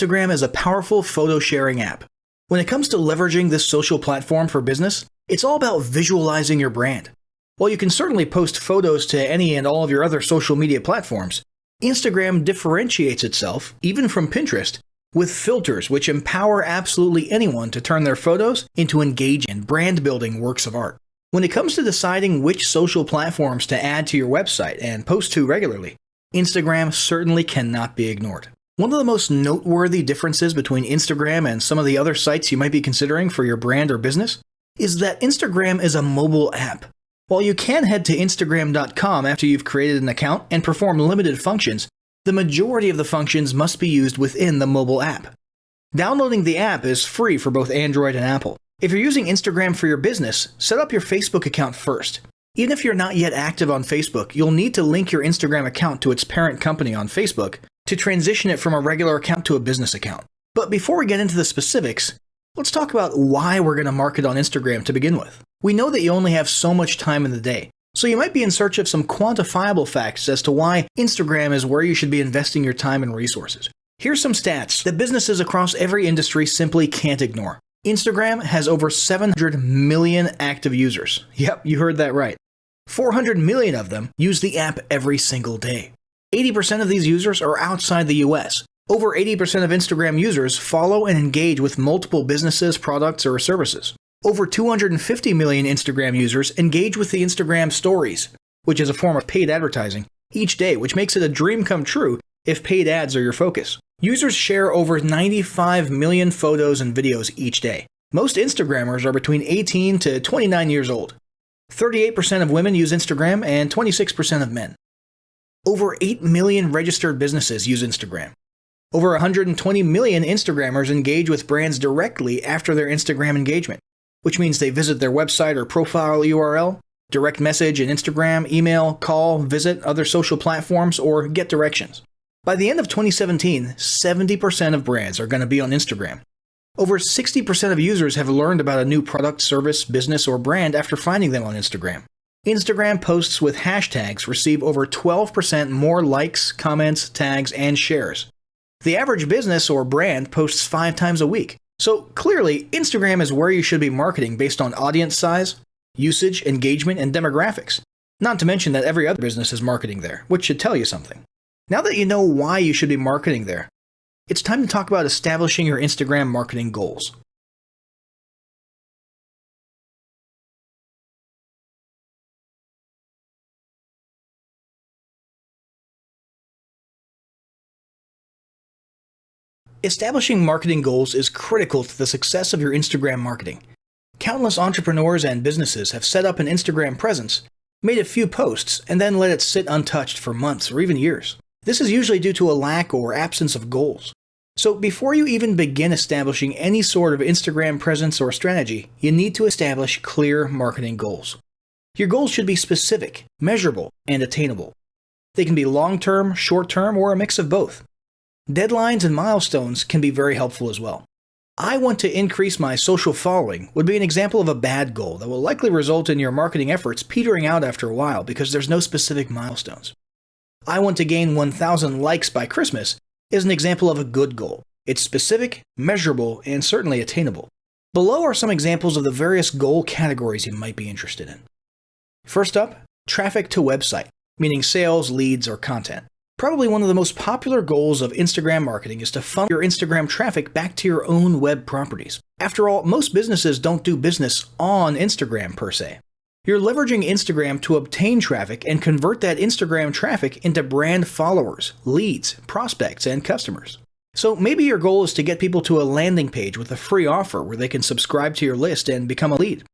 Instagram is a powerful photo sharing app. When it comes to leveraging this social platform for business, it's all about visualizing your brand. While you can certainly post photos to any and all of your other social media platforms, Instagram differentiates itself, even from Pinterest, with filters which empower absolutely anyone to turn their photos into engaging and brand-building works of art. When it comes to deciding which social platforms to add to your website and post to regularly, Instagram certainly cannot be ignored. One of the most noteworthy differences between Instagram and some of the other sites you might be considering for your brand or business is that Instagram is a mobile app. While you can head to Instagram.com after you've created an account and perform limited functions, the majority of the functions must be used within the mobile app. Downloading the app is free for both Android and Apple. If you're using Instagram for your business, set up your Facebook account first. Even if you're not yet active on Facebook, you'll need to link your Instagram account to its parent company on Facebook to transition it from a regular account to a business account. But before we get into the specifics, let's talk about why we're going to market on Instagram to begin with. We know that you only have so much time in the day, so you might be in search of some quantifiable facts as to why Instagram is where you should be investing your time and resources. Here's some stats that businesses across every industry simply can't ignore. Instagram has over 700 million active users. Yep, you heard that right. 400 million of them use the app every single day. 80% of these users are outside the US. Over 80% of Instagram users follow and engage with multiple businesses, products, or services. Over 250 million Instagram users engage with the Instagram Stories, which is a form of paid advertising, each day, which makes it a dream come true if paid ads are your focus. Users share over 95 million photos and videos each day. Most Instagrammers are between 18 to 29 years old. 38% of women use Instagram and 26% of men. Over 8 million registered businesses use Instagram. Over 120 million Instagrammers engage with brands directly after their Instagram engagement, which means they visit their website or profile URL, direct message in Instagram, email, call, visit other social platforms, or get directions. By the end of 2017, 70% of brands are going to be on Instagram. Over 60% of users have learned about a new product, service, business, or brand after finding them on Instagram. Instagram posts with hashtags receive over 12% more likes, comments, tags, and shares. The average business or brand posts 5 times a week. So clearly, Instagram is where you should be marketing based on audience size, usage, engagement, and demographics. Not to mention that every other business is marketing there, which should tell you something. Now that you know why you should be marketing there, it's time to talk about establishing your Instagram marketing goals. Establishing marketing goals is critical to the success of your Instagram marketing. Countless entrepreneurs and businesses have set up an Instagram presence, made a few posts, and then let it sit untouched for months or even years. This is usually due to a lack or absence of goals. So before you even begin establishing any sort of Instagram presence or strategy, you need to establish clear marketing goals. Your goals should be specific, measurable, and attainable. They can be long-term, short-term, or a mix of both. Deadlines and milestones can be very helpful as well. I want to increase my social following would be an example of a bad goal that will likely result in your marketing efforts petering out after a while because there's no specific milestones. I want to gain 1,000 likes by Christmas is an example of a good goal. It's specific, measurable, and certainly attainable. Below are some examples of the various goal categories you might be interested in. First up, traffic to website, meaning sales, leads, or content. Probably one of the most popular goals of Instagram marketing is to funnel your Instagram traffic back to your own web properties. After all, most businesses don't do business on Instagram per se. You're leveraging Instagram to obtain traffic and convert that Instagram traffic into brand followers, leads, prospects, and customers. So maybe your goal is to get people to a landing page with a free offer where they can subscribe to your list and become a lead.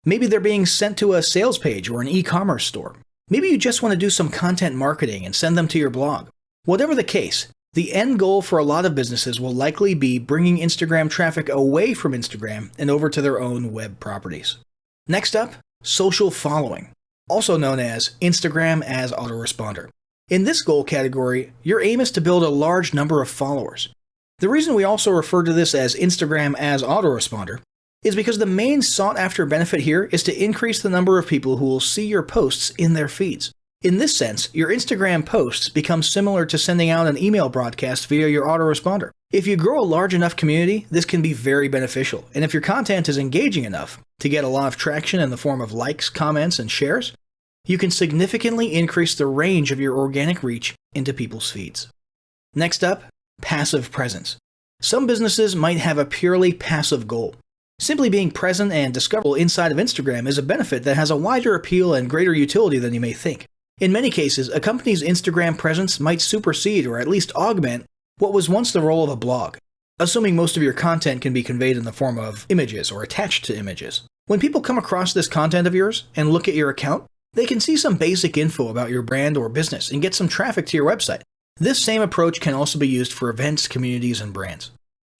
Maybe they're being sent to a sales page or an e-commerce store. Maybe you just want to do some content marketing and send them to your blog. Whatever the case, the end goal for a lot of businesses will likely be bringing Instagram traffic away from Instagram and over to their own web properties. Next up, social following, also known as Instagram as autoresponder. In this goal category, your aim is to build a large number of followers. The reason we also refer to this as Instagram as autoresponder is because the main sought-after benefit here is to increase the number of people who will see your posts in their feeds. In this sense, your Instagram posts become similar to sending out an email broadcast via your autoresponder. If you grow a large enough community, this can be very beneficial, and if your content is engaging enough to get a lot of traction in the form of likes, comments, and shares, you can significantly increase the range of your organic reach into people's feeds. Next up, passive presence. Some businesses might have a purely passive goal. Simply being present and discoverable inside of Instagram is a benefit that has a wider appeal and greater utility than you may think. In many cases, a company's Instagram presence might supersede or at least augment what was once the role of a blog, assuming most of your content can be conveyed in the form of images or attached to images. When people come across this content of yours and look at your account, they can see some basic info about your brand or business and get some traffic to your website. This same approach can also be used for events, communities, and brands.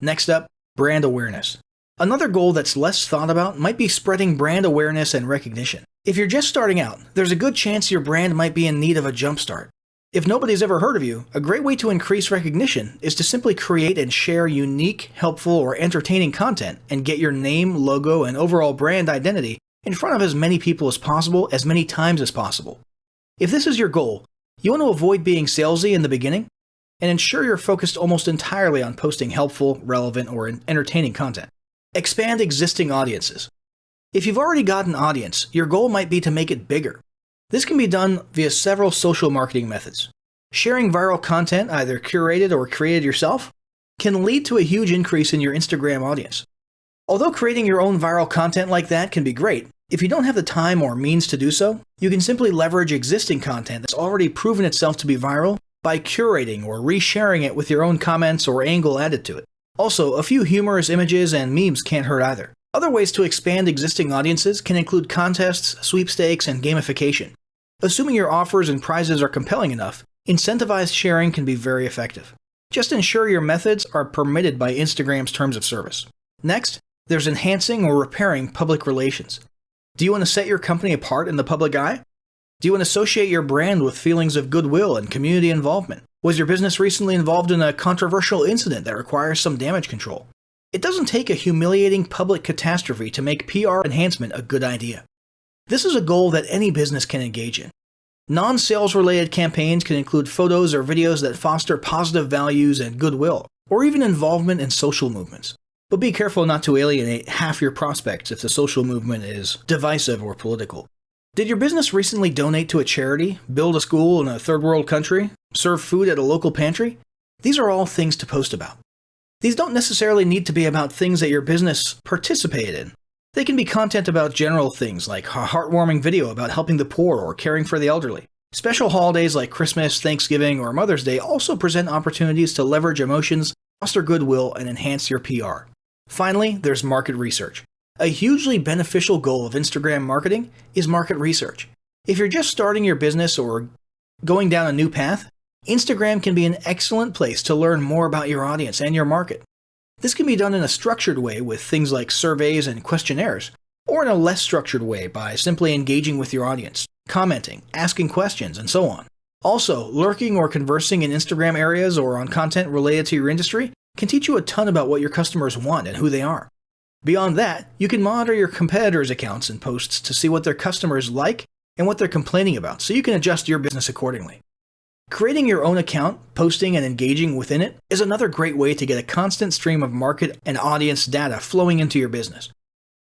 Next up, brand awareness. Another goal that's less thought about might be spreading brand awareness and recognition. If you're just starting out, there's a good chance your brand might be in need of a jumpstart. If nobody's ever heard of you, a great way to increase recognition is to simply create and share unique, helpful, or entertaining content and get your name, logo, and overall brand identity in front of as many people as possible, as many times as possible. If this is your goal, you want to avoid being salesy in the beginning and ensure you're focused almost entirely on posting helpful, relevant, or entertaining content. Expand existing audiences. If you've already got an audience, your goal might be to make it bigger. This can be done via several social marketing methods. Sharing viral content, either curated or created yourself, can lead to a huge increase in your Instagram audience. Although creating your own viral content like that can be great, if you don't have the time or means to do so, you can simply leverage existing content that's already proven itself to be viral by curating or resharing it with your own comments or angle added to it. Also, a few humorous images and memes can't hurt either. Other ways to expand existing audiences can include contests, sweepstakes, and gamification. Assuming your offers and prizes are compelling enough, incentivized sharing can be very effective. Just ensure your methods are permitted by Instagram's terms of service. Next, there's enhancing or repairing public relations. Do you want to set your company apart in the public eye? Do you want to associate your brand with feelings of goodwill and community involvement? Was your business recently involved in a controversial incident that requires some damage control? It doesn't take a humiliating public catastrophe to make PR enhancement a good idea. This is a goal that any business can engage in. Non-sales related campaigns can include photos or videos that foster positive values and goodwill, or even involvement in social movements. But be careful not to alienate half your prospects if the social movement is divisive or political. Did your business recently donate to a charity, build a school in a third world country, serve food at a local pantry? These are all things to post about. These don't necessarily need to be about things that your business participated in. They can be content about general things like a heartwarming video about helping the poor or caring for the elderly. Special holidays like Christmas, Thanksgiving, or Mother's Day also present opportunities to leverage emotions, foster goodwill, and enhance your PR. Finally, there's market research. A hugely beneficial goal of Instagram marketing is market research. If you're just starting your business or going down a new path, Instagram can be an excellent place to learn more about your audience and your market. This can be done in a structured way with things like surveys and questionnaires, or in a less structured way by simply engaging with your audience, commenting, asking questions, and so on. Also, lurking or conversing in Instagram areas or on content related to your industry can teach you a ton about what your customers want and who they are. Beyond that, you can monitor your competitors' accounts and posts to see what their customers like and what they're complaining about, so you can adjust your business accordingly. Creating your own account, posting and engaging within it is another great way to get a constant stream of market and audience data flowing into your business.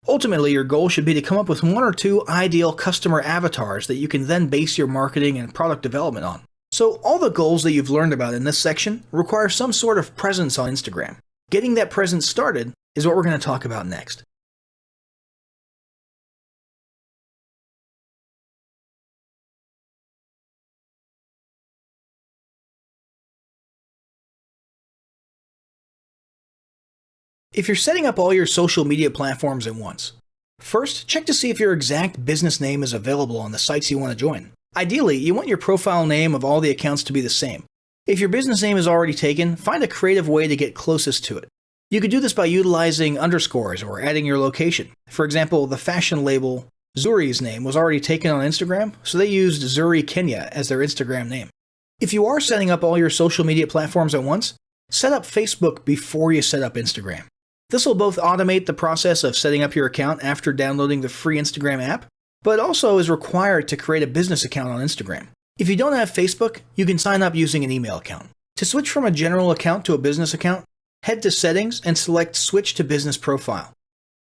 Ultimately, your goal should be to come up with one or two ideal customer avatars that you can then base your marketing and product development on. So all the goals that you've learned about in this section require some sort of presence on Instagram. Getting that presence started is what we're going to talk about next. If you're setting up all your social media platforms at once, first check to see if your exact business name is available on the sites you want to join. Ideally, you want your profile name of all the accounts to be the same. If your business name is already taken, find a creative way to get closest to it. You could do this by utilizing underscores or adding your location. For example, the fashion label Zuri's name was already taken on Instagram, so they used Zuri Kenya as their Instagram name. If you are setting up all your social media platforms at once, set up Facebook before you set up Instagram. This will both automate the process of setting up your account after downloading the free Instagram app, but also is required to create a business account on Instagram. If you don't have Facebook, you can sign up using an email account. To switch from a general account to a business account, head to Settings and select Switch to Business Profile.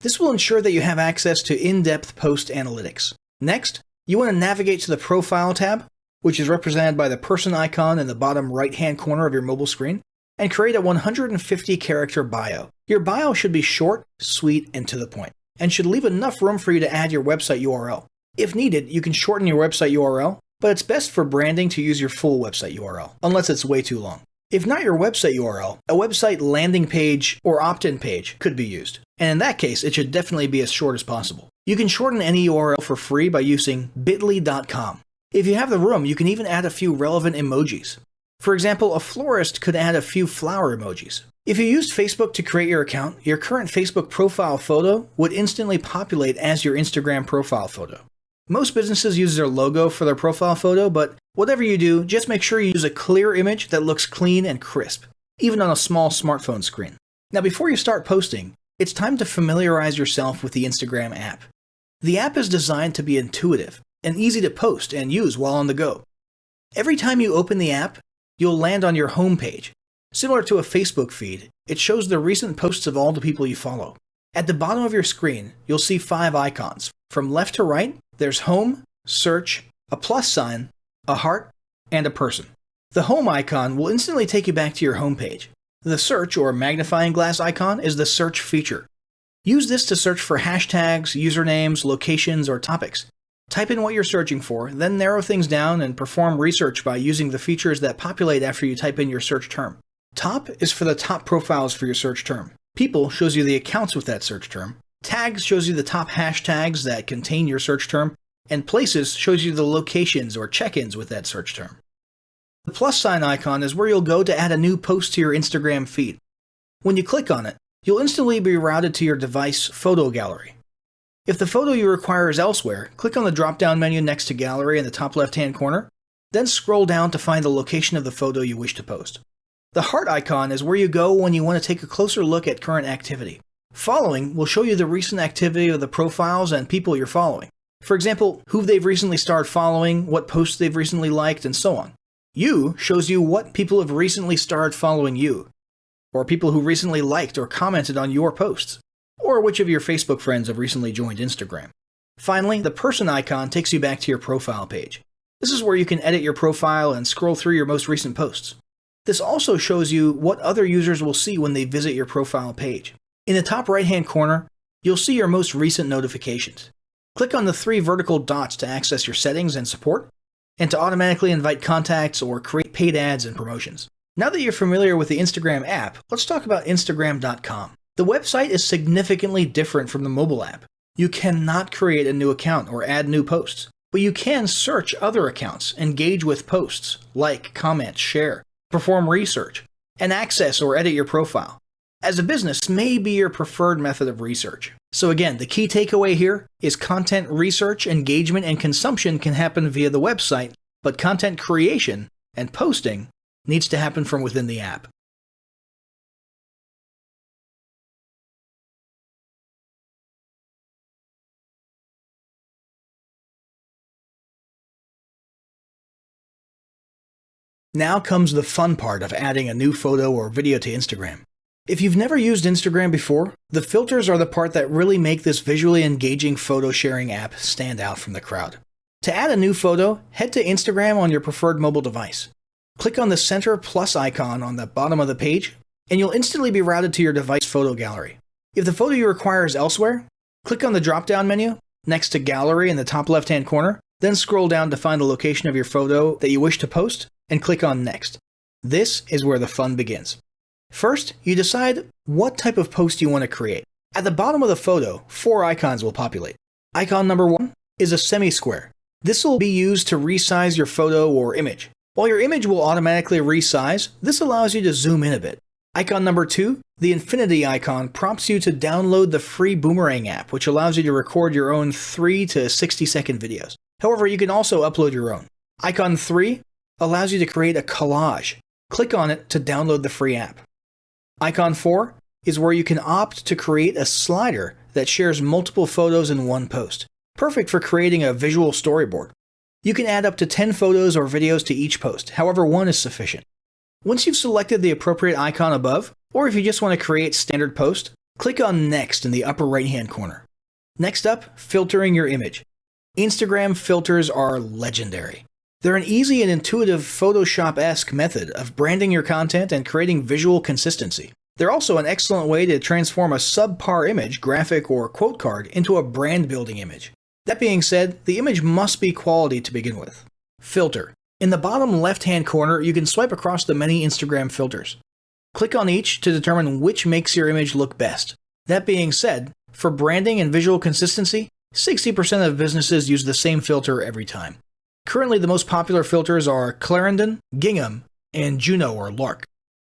This will ensure that you have access to in-depth post analytics. Next, you want to navigate to the Profile tab, which is represented by the person icon in the bottom right-hand corner of your mobile screen, and create a 150-character bio. Your bio should be short, sweet, and to the point, and should leave enough room for you to add your website URL. If needed, you can shorten your website URL, but it's best for branding to use your full website URL, unless it's way too long. If not your website URL, a website landing page or opt-in page could be used, and in that case, it should definitely be as short as possible. You can shorten any URL for free by using bit.ly.com. If you have the room, you can even add a few relevant emojis. For example, a florist could add a few flower emojis. If you used Facebook to create your account, your current Facebook profile photo would instantly populate as your Instagram profile photo. Most businesses use their logo for their profile photo, but whatever you do, just make sure you use a clear image that looks clean and crisp, even on a small smartphone screen. Now, before you start posting, it's time to familiarize yourself with the Instagram app. The app is designed to be intuitive and easy to post and use while on the go. Every time you open the app, you'll land on your home page. Similar to a Facebook feed, it shows the recent posts of all the people you follow. At the bottom of your screen, you'll see 5 icons. From left to right, there's Home, Search, a plus sign, a heart, and a person. The Home icon will instantly take you back to your home page. The Search or magnifying glass icon is the search feature. Use this to search for hashtags, usernames, locations, or topics. Type in what you're searching for, then narrow things down and perform research by using the features that populate after you type in your search term. Top is for the top profiles for your search term. People shows you the accounts with that search term. Tags shows you the top hashtags that contain your search term. And Places shows you the locations or check-ins with that search term. The plus sign icon is where you'll go to add a new post to your Instagram feed. When you click on it, you'll instantly be routed to your device photo gallery. If the photo you require is elsewhere, click on the drop-down menu next to Gallery in the top left-hand corner, then scroll down to find the location of the photo you wish to post. The heart icon is where you go when you want to take a closer look at current activity. Following will show you the recent activity of the profiles and people you're following. For example, who they've recently started following, what posts they've recently liked, and so on. You shows you what people have recently started following you, or people who recently liked or commented on your posts, or which of your Facebook friends have recently joined Instagram. Finally, the person icon takes you back to your profile page. This is where you can edit your profile and scroll through your most recent posts. This also shows you what other users will see when they visit your profile page. In the top right-hand corner, you'll see your most recent notifications. Click on the 3 vertical dots to access your settings and support, and to automatically invite contacts or create paid ads and promotions. Now that you're familiar with the Instagram app, let's talk about Instagram.com. The website is significantly different from the mobile app. You cannot create a new account or add new posts, but you can search other accounts, engage with posts, like, comment, share, perform research, and access or edit your profile. As a business, may be your preferred method of research. So again, the key takeaway here is content research, engagement, and consumption can happen via the website, but content creation and posting needs to happen from within the app. Now comes the fun part of adding a new photo or video to Instagram. If you've never used Instagram before, the filters are the part that really make this visually engaging photo sharing app stand out from the crowd. To add a new photo, head to Instagram on your preferred mobile device. Click on the center plus icon on the bottom of the page, and you'll instantly be routed to your device photo gallery. If the photo you require is elsewhere, click on the drop-down menu next to Gallery in the top left-hand corner, then scroll down to find the location of your photo that you wish to post, and click on Next. This is where the fun begins. First, you decide what type of post you want to create. At the bottom of the photo, 4 icons will populate. Icon number 1 is a semi-square. This will be used to resize your photo or image. While your image will automatically resize, this allows you to zoom in a bit. Icon number 2, the infinity icon, prompts you to download the free Boomerang app, which allows you to record your own 3 to 60-second videos. However, you can also upload your own. Icon 3 allows you to create a collage. Click on it to download the free app. Icon 4 is where you can opt to create a slider that shares multiple photos in one post. Perfect for creating a visual storyboard. You can add up to 10 photos or videos to each post, however one is sufficient. Once you've selected the appropriate icon above, or if you just want to create standard post, click on Next in the upper right-hand corner. Next up, filtering your image. Instagram filters are legendary. They're an easy and intuitive Photoshop-esque method of branding your content and creating visual consistency. They're also an excellent way to transform a subpar image, graphic, or quote card into a brand-building image. That being said, the image must be quality to begin with. Filter. In the bottom left-hand corner, you can swipe across the many Instagram filters. Click on each to determine which makes your image look best. That being said, for branding and visual consistency, 60% of businesses use the same filter every time. Currently, the most popular filters are Clarendon, Gingham, and Juno or Lark.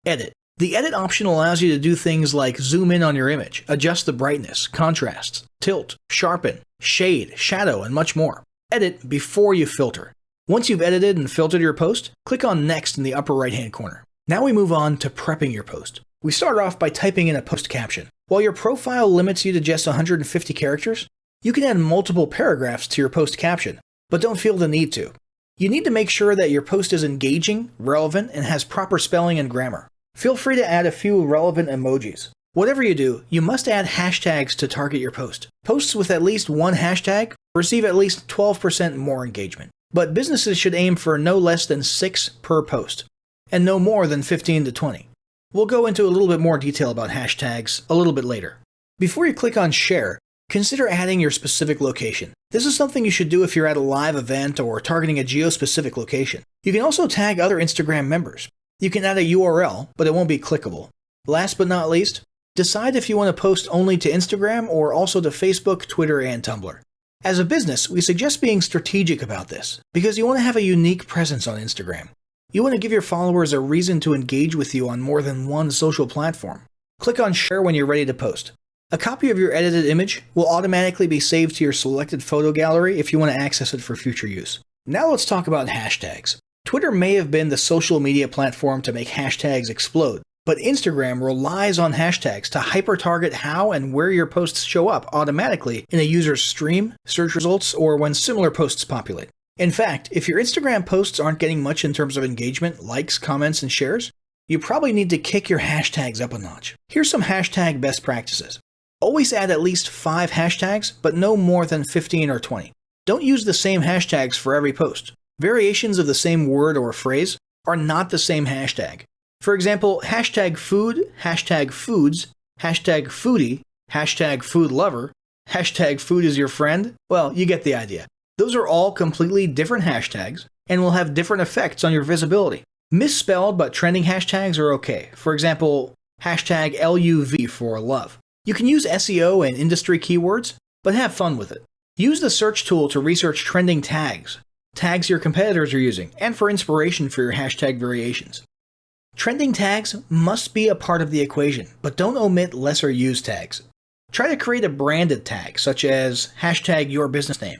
Edit. The edit option allows you to do things like zoom in on your image, adjust the brightness, contrast, tilt, sharpen, shade, shadow, and much more. Edit before you filter. Once you've edited and filtered your post, click on Next in the upper right-hand corner. Now we move on to prepping your post. We start off by typing in a post caption. While your profile limits you to just 150 characters, you can add multiple paragraphs to your post caption, but don't feel the need to. You need to make sure that your post is engaging, relevant, and has proper spelling and grammar. Feel free to add a few relevant emojis. Whatever you do, you must add hashtags to target your post. Posts with at least one hashtag receive at least 12% more engagement. But businesses should aim for no less than 6 per post, and no more than 15 to 20. We'll go into a little bit more detail about hashtags a little bit later. Before you click on Share, consider adding your specific location. This is something you should do if you're at a live event or targeting a geo-specific location. You can also tag other Instagram members. You can add a URL, but it won't be clickable. Last but not least, decide if you want to post only to Instagram or also to Facebook, Twitter, and Tumblr. As a business, we suggest being strategic about this, because you want to have a unique presence on Instagram. You want to give your followers a reason to engage with you on more than one social platform. Click on Share when you're ready to post. A copy of your edited image will automatically be saved to your selected photo gallery if you want to access it for future use. Now let's talk about hashtags. Twitter may have been the social media platform to make hashtags explode, but Instagram relies on hashtags to hyper-target how and where your posts show up automatically in a user's stream, search results, or when similar posts populate. In fact, if your Instagram posts aren't getting much in terms of engagement, likes, comments, and shares, you probably need to kick your hashtags up a notch. Here's some hashtag best practices. Always add at least 5 hashtags, but no more than 15 or 20. Don't use the same hashtags for every post. Variations of the same word or phrase are not the same hashtag. For example, hashtag food, hashtag foods, hashtag foodie, hashtag food lover, hashtag food is your friend. Well, you get the idea. Those are all completely different hashtags and will have different effects on your visibility. Misspelled but trending hashtags are okay. For example, hashtag LUV for love. You can use SEO and industry keywords, but have fun with it. Use the search tool to research trending tags your competitors are using, and for inspiration for your hashtag variations. Trending tags must be a part of the equation, but don't omit lesser used tags. Try to create a branded tag, such as hashtag your business name.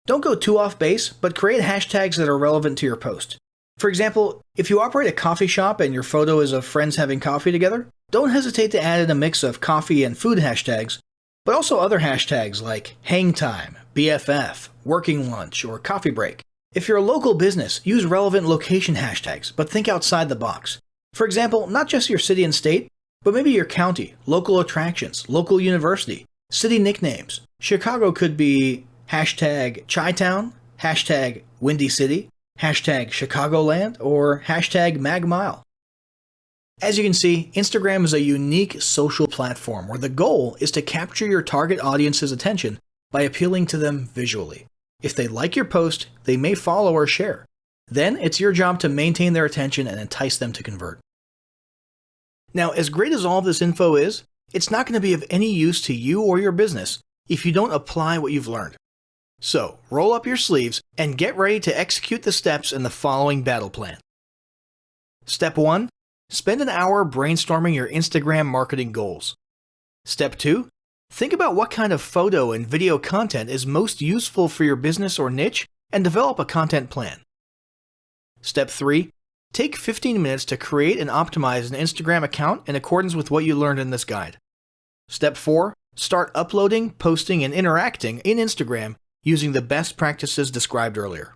Don't go too off base, but create hashtags that are relevant to your post. For example, if you operate a coffee shop and your photo is of friends having coffee together, don't hesitate to add in a mix of coffee and food hashtags, but also other hashtags like hang time, BFF, working lunch, or coffee break. If you're a local business, use relevant location hashtags, but think outside the box. For example, not just your city and state, but maybe your county, local attractions, local university, city nicknames. Chicago could be hashtag Chi-Town, hashtag Windy City, hashtag Chicagoland, or hashtag MagMile. As you can see, Instagram is a unique social platform where the goal is to capture your target audience's attention by appealing to them visually. If they like your post, they may follow or share. Then it's your job to maintain their attention and entice them to convert. Now, as great as all this info is, it's not going to be of any use to you or your business if you don't apply what you've learned. So, roll up your sleeves and get ready to execute the steps in the following battle plan. Step 1. Spend an hour brainstorming your Instagram marketing goals. Step 2. Think about what kind of photo and video content is most useful for your business or niche and develop a content plan. Step 3. Take 15 minutes to create and optimize an Instagram account in accordance with what you learned in this guide. Step 4. Start uploading, posting, and interacting in Instagram using the best practices described earlier.